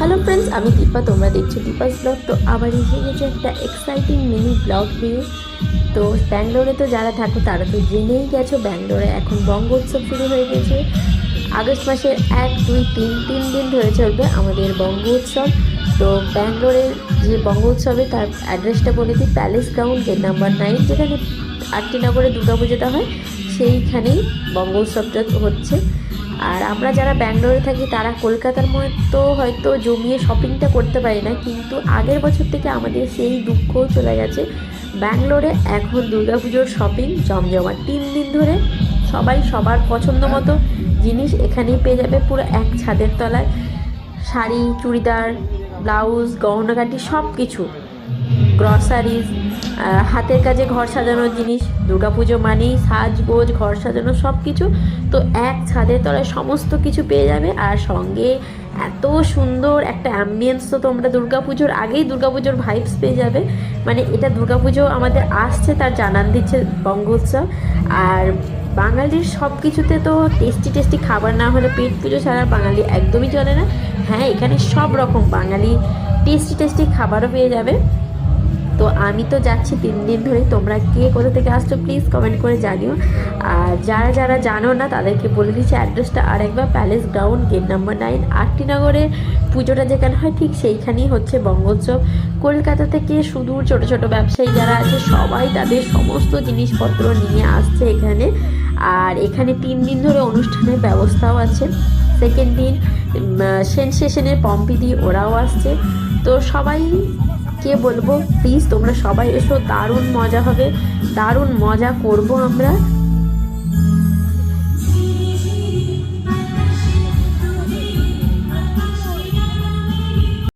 Hello friends, আমি দীপা। তোমরা দেখছো দীপাস ব্লগ। তো আবার এসে গেছে একটা এক্সাইটিং মিনি ব্লগ নিয়ে। তো ব্যাঙ্গালোরে তো যারা থাকো তারা তো জেনেই গেছো, ব্যাঙ্গালোরে এখন বঙ্গ উৎসব শুরু হয়ে গেছে। আগস্ট মাসের 1, 2, 3 দিন ধরে চলবে আমাদের বঙ্গ উৎসব। তো ব্যাঙ্গালোরের যে বঙ্গ উৎসবে তার অ্যাড্রেসটা বলে দিই, প্যালেস গ্রাউন্ড, গেট নাম্বার 9, যেখানে আরটিনগরে দুর্গাপুজোটা হয়, সেইখানেই বঙ্গ উৎসবটা হচ্ছে। আর আমরা যারা ব্যাঙ্গালোরে থাকি তারা কলকাতার মতো হয়তো জমিয়ে শপিংটা করতে পারি না, কিন্তু আগের বছর থেকে আমাদের সেই দুঃখও চলে গেছে। ব্যাঙ্গালোরে এখন দুর্গাপুজোর শপিং জমজমাট। 3 দিন ধরে সবাই সবার পছন্দ মতো জিনিস এখানেই পেয়ে যাবে, পুরো এক ছাদের তলায়। শাড়ি, চুড়িদার, ব্লাউজ, গহনাগাটি, সব কিছু, গ্রসারিজ, হাতের কাজে ঘর সাজানোর জিনিস। দুর্গাপুজো মানেই সাজগোজ, ঘর সাজানো, সব কিছু তো এক ছাদের তলায় সমস্ত কিছু পেয়ে যাবে। আর সঙ্গে এত সুন্দর একটা অ্যাম্বিয়েন্স, তো তোমরা দুর্গাপুজোর আগেই দুর্গাপুজোর ভাইবস পেয়ে যাবে। মানে এটা দুর্গাপুজো আমাদের আসছে তার জানান দিচ্ছে বঙ্গ উৎসব। আর বাঙালির সব কিছুতে তো টেস্টি টেস্টি খাবার না হলে পেট পুজো ছাড়া বাঙালি একদমই চলে না। হ্যাঁ, এখানে সব রকম বাঙালি টেস্টি টেস্টি খাবারও পেয়ে যাবে। তো আমি তো যাচ্ছি 3 দিন ধরে। তোমরা কে কোথা থেকে আসছো প্লিজ কমেন্ট করে জানিও। আর যারা যারা জানো না তাদেরকে বলে দিচ্ছি অ্যাড্রেসটা আরেকবার, প্যালেস গ্রাউন্ড, গেট নাম্বার 9, আরটিনগরে পুজোটা যেখানে হয় ঠিক সেইখানেই হচ্ছে বঙ্গোৎসব। কলকাতা থেকে সুদূর ছোট ছোট ব্যবসায়ী যারা আছে সবাই তাদের সমস্ত জিনিসপত্র নিয়ে আসছে এখানে। আর এখানে 3 দিন ধরে অনুষ্ঠানের ব্যবস্থাও আছে। সেকেন্ড দিন সেনসেশনের পম্পিদি ওরাও আসছে। তো সবাই কে বলবো, প্লিজ তোমরা সবাই এসো, দারুণ মজা হবে, দারুণ মজা করব আমরা।